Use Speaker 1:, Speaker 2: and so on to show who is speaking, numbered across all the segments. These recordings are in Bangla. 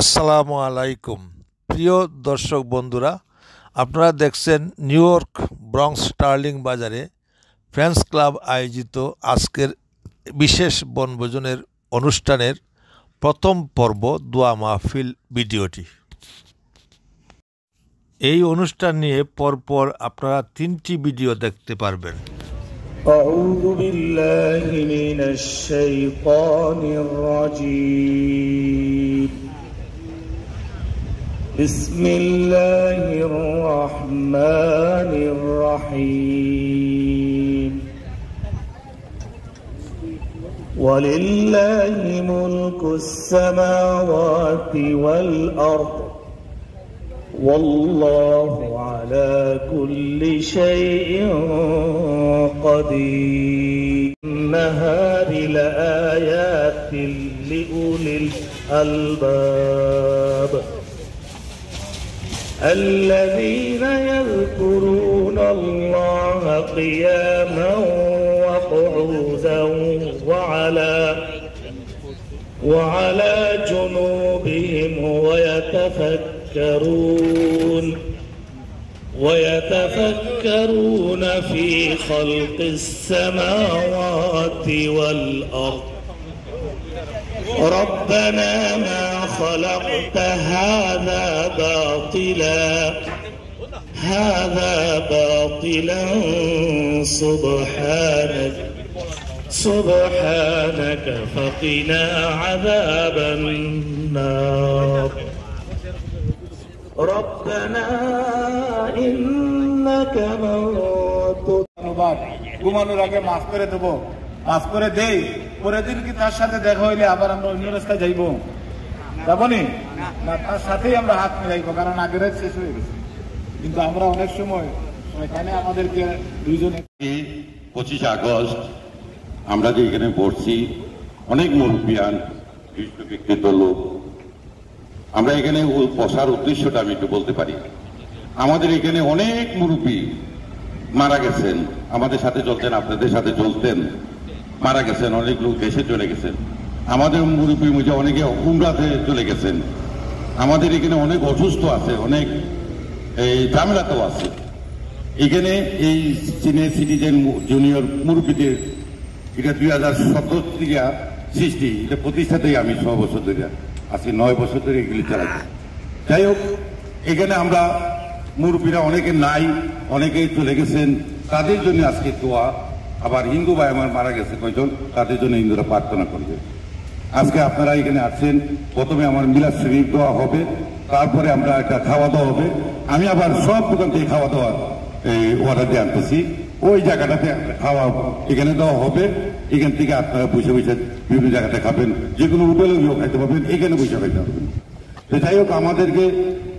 Speaker 1: আসসালামু আলাইকুম প্রিয় দর্শক বন্ধুরা, আপনারা দেখছেন নিউ ইয়র্ক ব্রঙ্কস স্টার্লিং বাজারে ফ্রেন্ডস ক্লাব আয়োজিত আজকের বিশেষ বনভোজনের অনুষ্ঠানের প্রথম পর্ব দোয়া মাহফিল ভিডিওটি। এই অনুষ্ঠান নিয়ে পরপর আপনারা 3টি ভিডিও দেখতে পারবেন।
Speaker 2: أعوذ بالله من الشيطان الرجيم بسم الله الرحمن الرحيم ولله ملك السماوات والأرض والله على كل شيء قدير النهار لآيات لأولي الألباب الذين يذكرون الله قياما وقعودا وعلى جنوبهم ويتفكرون في خلق السماوات والأرض ربنا ما خلقت هذا باطلا سبحانك فقنا عذاب النار ربنا إنك من
Speaker 3: ঘুমানোর আগে মাফ করে দেবো, মাফ করে দেই, পরের দিন কি তার সাথে দেখা হইলে আবার আমরা অন্য রাস্তায় যাইবো? যাবনি না, তার সাথেই আমরা হাত মিলাইবো, কারণ আগের শেষ হয়ে গেছে। কিন্তু আমরা অনেক সময় এখানে আমাদেরকে দুইজনে
Speaker 4: 25 আগস্ট আমরা যে এখানে পড়ছি, অনেক মুরব্বিয়ান বিশ্ববিখ্যাত লোক, আমরা এখানে বসার উদ্দেশ্যটা আমি একটু বলতে পারি। আমাদের এখানে অনেক মুরব্বী মারা গেছেন, আমাদের সাথে চলতেন, আপনাদের সাথে চলতেন, মারা গেছেন, অনেক লোক দেশে চলে গেছেন। আমাদের মুরব্বীর মধ্যে অনেকে উমরাতে চলে গেছেন। আমাদের এখানে অনেক অসুস্থ আছে, অনেক এই ঝামেলাতেও আছে। এখানে এই সিনিয়র সিটিজেন জুনিয়র মুরব্বীদের এটা 2017 থেকে সৃষ্টি, এটা প্রতিষ্ঠাতেই আমি 6 বছর ধরে আজকে 9 বছর ধরে এগুলি চালাচ্ছি। যাই হোক, এখানে আমরা মুরব্বীরা অনেকে নাই, অনেকেই চলে গেছেন, তাদের জন্য আজকে দোয়া। আবার হিন্দু ভাই আমার মারা গেছে কয়জন, তাদের জন্য হিন্দুরা প্রার্থনা করবে। আজকে আপনারা এখানে আসছেন, প্রথমে আমার মিলাদ শরীফ দোয়া হবে, তারপরে আমরা একটা খাওয়া দাওয়া হবে। আমি আবার সব দোকান থেকে খাওয়া দাওয়া অর্ডার দিয়ে আনতেছি, ওই জায়গাটাতে খাওয়া এখানে দেওয়া হবে। এখান থেকে আপনারা বসে বসে বিভিন্ন জায়গাতে খাবেন, যে কোনো হোটেলে গিয়েও খাইতে পারবেন, এখানে বসে খাইতে পারবেন। তো যাই হোক, আমাদেরকে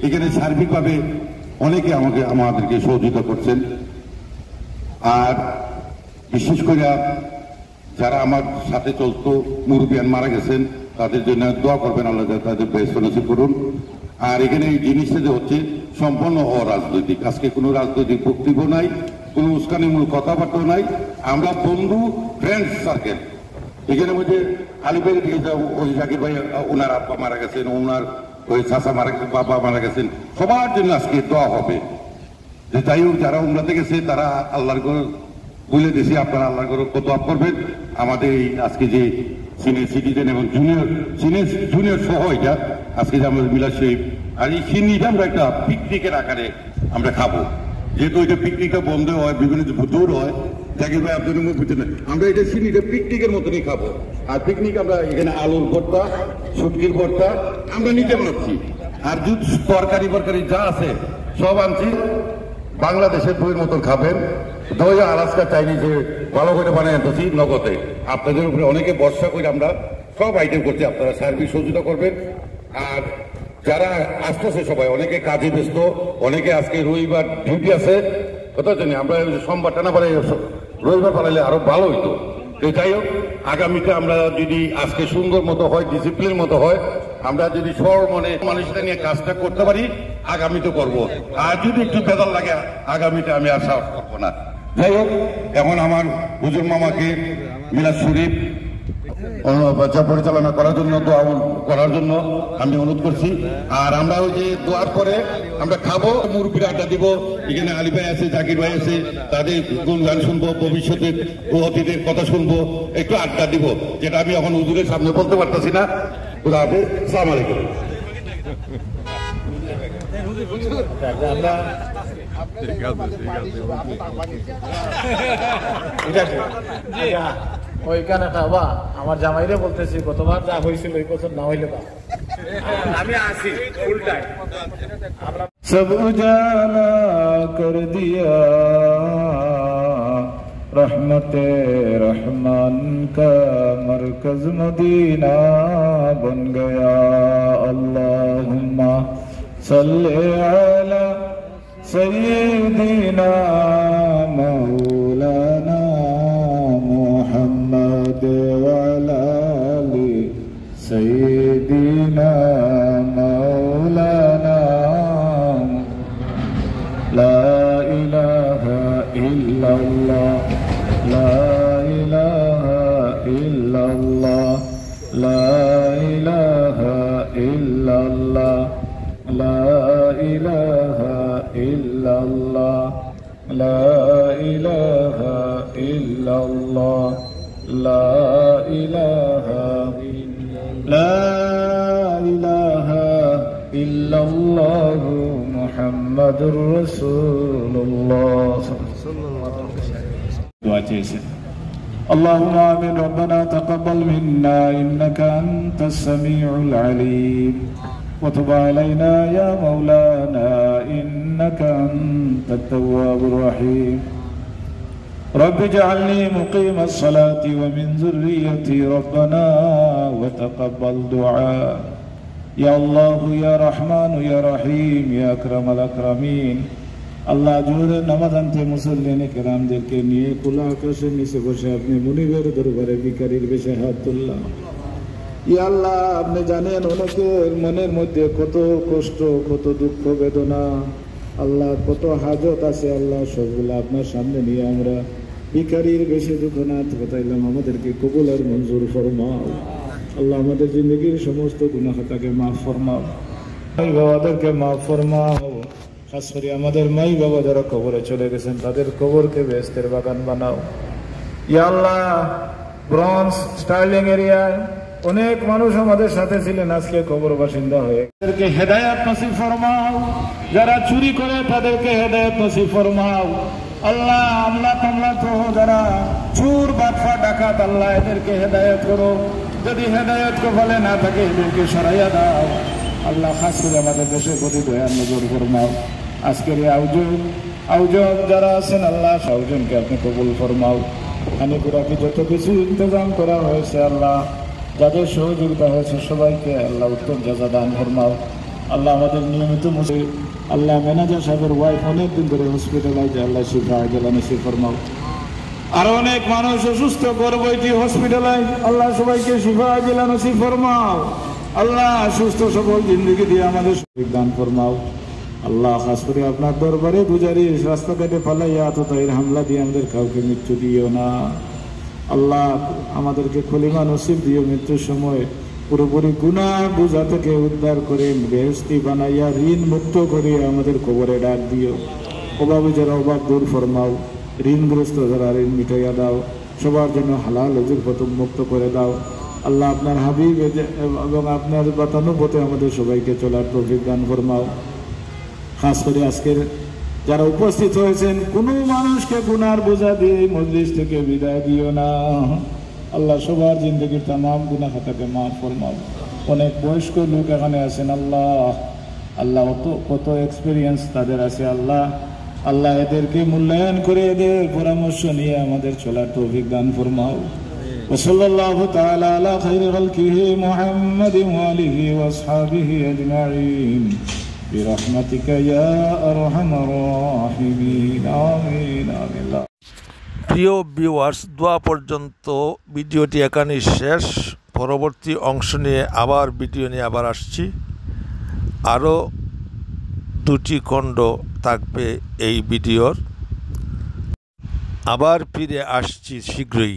Speaker 4: এখানে সার্বিকভাবে অনেকে আমাদেরকে সহযোগিতা করছেন। আর বিশেষ করে যারা আমার সাথে চলতো মুরব্বিয়ান মারা গেছেন, তাদের জন্য দোয়া করবেন, আল্লাহ তাদের বেহেশত নসিব করুন। আর এখানে এই জিনিসটা যে হচ্ছে সম্পূর্ণ অরাজনৈতিক, আজকে কোনো রাজনৈতিক বক্তব্য নাই, কোনো উস্কানিমূলক কথাবার্তা নাই। আমরা বন্ধু, ফ্রেন্ডস সার্কেল। এখানে মধ্যে আলিবাইয়ের দিকে ওই জাকির ভাই, ওনার আব্বা মারা গেছেন, ওনার ওই চাচা মারা গেছেন, বাবা মারা গেছেন, সবার জন্য আজকে দোয়া হবে। যে যাই হোক, যারা উমরাতে গেছে তারা আল্লাহর ঘর বলে দিয়েছি, আপনারা আল্লাহর ঘর দোয়া করবেন। আমাদের এই আজকে যে সিনিয়র সিটিজেন এবং জুনিয়র সহ এটা আজকে যে আমাদের মিলাদ শরীফ, আর এই সিন্নিটা আমরা একটা পিকনিকের আকারে আমরা খাবো। যেহেতু এটা পিকনিকটা বন্ধ হয়, বিভিন্ন দূর হয়, জাকির ভাই আপনাদের মুখ বুঝতে না, আমরা এটা সিন্নিটা পিকনিকের মতনই খাবো। আর পিকনিক আমরা এখানে আলুর ভর্তা, শুটকির ভর্তা আমরা নিতে পারছি, আর দুধ তরকারি যা আছে সব আনছি। বাংলাদেশের বইয়ের মতন খাবেন। দই আলাস্কা চাইনিজে ভালো করে বানিয়ে আনতেছি নগদে। আপনাদের উপরে অনেকে ভরসা করে আমরা সব আইটেম করছি, আপনারা সার্ভিস সহযোগিতা করবেন। আর যারা আসতেছে সবাই, অনেকে কাজে ব্যস্ত, অনেকে আজকে রবিবার ডিউটি আছে, কথা জানি আমরা সোমবারটা না পারে রবিবার পালাইলে আরো ভালো হইতো। যাই হোক, আগামীতে আমরা যদি আজকে সুন্দর মতো হয়, ডিসিপ্লিন মতো হয়, আমরা যদি সর মনে মানুষটা নিয়ে কাজটা করতে পারি, আগামীতে করবো। আর যদি একটু বেদাল লাগে, আগামীতে আমি আর সাহস করবো না। যাই হোক, এখন আমার হুজুর মামাকে মিলাদ শরীফ পরিচালনা করার জন্য দোয়া করার জন্য আমি অনুরোধ করছি। আর আমরা ওই যে দোয়ার পরে আমরা খাবো, মুরব্বীরা আড্ডা দিব। এখানে আলী ভাই আছে, জাকির ভাই আছে, তাদের গুণগান শুনবো, ভবিষ্যতের ও অতীতের কথা শুনবো, একটু আড্ডা দিব, যেটা আমি এখন হুজুরের সামনে বলতে পারতেছি না। খুদা হাফেজ, আসসালামু আলাইকুম।
Speaker 3: ওইখানে খাবা, আমার জামাইরে বলতেছি কতবার যা হয়েছিল ওই বছর না হইলে বা আমি আসি ফুল টাইম। সব উজালা কর দিয়া रहमते रहमान का मरकज मदीना बन गया। अल्लाहुम्मा सल्ले अला सय्यिदिना मौलाना मुहम्मद व अला आलि सय्यिदिना मौलाना। ला इलाहा इल्लल्लाह, ला इलाहा इल्लल्लाह, ला इलाहा इल्लल्लाह, ला इलाहा इल्लल्लाह, ला इलाहा इल्लल्लाह, ला इलाहा इल्लल्लाह मुहम्मदुर रसूलुल्लाह। दुआ चाहिए। اللهم آمين ربنا تقبل منا إنك أنت السميع العليم وتب علينا يا مولانا إنك أنت التواب الرحيم رب اجعلني مقيم الصلاة ومن ذريتي ربنا وتقبل دعاء يا الله يا رحمن يا رحيم يا أكرم الأكرمين। আল্লাহ জোহরের নামাজ আনতে মুসল্লিনে কেরামদেরকে নিয়ে খোলা আকাশের নিচে বসে আপনি মুনিবের দরবারে ভিখারির বেশে হাত তুললাম। ইয়া আল্লাহ, আপনি জানেন অনেকের মনের মধ্যে কত কষ্ট, কত দুঃখ বেদনা, আল্লাহ কত হাজত আছে। আল্লাহ সবগুলো আপনার সামনে নিয়ে আমরা ভিখারির বেশে যখন হাত পাতাইলাম, আমাদেরকে কবুল আর মঞ্জুর ফরমাও। আল্লাহ আমাদের জিন্দগির সমস্ত গুনাহ খাতাকে মাফ ফরমাও, ভাই বাবাদেরকে মাফ ফরমাও। খাস করে আমাদের মাই বাবা যারা কবরে চলে গেছেন তাদের কবরকে বেহেশতের বাগান বানাও। ইয়া আল্লাহ, ব্রঞ্জ স্টার্লিং এরিয়ায় অনেক মানুষ আমাদের সাথে ছিলেন, আজকে কবর বাসিন্দা হয়ে তাদেরকে হেদায়েত নসিব ফরমাও। যারা চুরি করে তাদেরকে হেদায়েত নসিব ফরমাও। আল্লাহ আমলা তামলা তো যারা চোর বাটফা ডাকাত, আল্লাহ এদেরকে হেদায়েত করো। যদি হেদায়েত কপালে না থাকে এদেরকে সরাইয়া দাও। আল্লাহ খাস করে আমাদের দেশের প্রতি দয়া নজর ফরমাও। আজকের এই আয়োজন যারা আছেন আল্লাহ আয়োজনকে আপনি কবুল ফরমাও। খানিকুরাকে যত কিছু ইন্তজাম করা হয়েছে আল্লাহ, যাদের সহযোগিতা হয়েছে সবাইকে আল্লাহ উত্তম জাযা দান ফরমাও। আল্লাহ আমাদের নিয়মিত আল্লাহ ম্যানেজার সাহেবের ওয়াইফ অনেকদিন ধরে হসপিটালাইজে, আল্লাহ শিফা আজলা নসিব ফরমাও। আরো অনেক মানুষ অসুস্থ গর্ভবতী হসপিটালাইজ, আল্লাহ সবাইকে শিফা আজলা নসিব ফরমাও। আল্লাহ সুস্থ সবল জিন্দগি দিয়ে আমাদের দান ফরমাও। আল্লাহ খাস করে আপনার দরবারে গুজারিশ, রাস্তাঘাটে পালাইয়া আততায়ীর হামলা দিয়ে আমাদের কাউকে মৃত্যু দিও না। আল্লাহ আমাদেরকে খলিমা নসিব দিও, মৃত্যুর সময় পুরোপুরি গুনাহ বোঝা থেকে উদ্ধার করে বেহেশতি বানাইয়া ঋণ মুক্ত করিয়া আমাদের কবরে ডাক দিও। অভাবে যারা অভাব দূর ফরমাও, ঋণগ্রস্ত যারা ঋণ মিটাইয়া দাও, সবার জন্য হালাল রুজির পথ মুক্ত করে দাও। আল্লাহ আপনার হাবিব এবং আপনার বাতানুপথে আমাদের সবাইকে চলার তৌফিক দান ফরমাও। খাস করে আজকের যারা উপস্থিত হয়েছেন, কোনো মানুষকে গুনার বোঝা দিয়ে এই মজলিস থেকে বিদায় দিও না। আল্লাহ সবার জিন্দগির তামাম গুনাহ খাতাকে মাফ ফরমাও। অনেক বয়স্ক লোক এখানে আছেন আল্লাহ কত এক্সপিরিয়েন্স তাদের আছে আল্লাহ এদেরকে মূল্যায়ন করে এদের পরামর্শ নিয়ে আমাদের চলার তৌফিক দান ফরমাও। ওয়াসাল্লাল্লাহু তাআলা আলা খাইরি খালকিহি মুহাম্মাদিন ওয়া আলিহি ওয়া আসহাবিহি আজমাইন বিরহমাতিকা ইয়া আরহামার রাহিমিন। আমিন আমিন।
Speaker 1: প্রিয় ভিউয়ার্স, দোয়া পর্যন্ত ভিডিওটি এখানেই শেষ। পরবর্তী অংশ নিয়ে ভিডিও নিয়ে আবার আসছি। আরও 2টি খণ্ড থাকবে এই ভিডিওর। আবার ফিরে আসছি শীঘ্রই।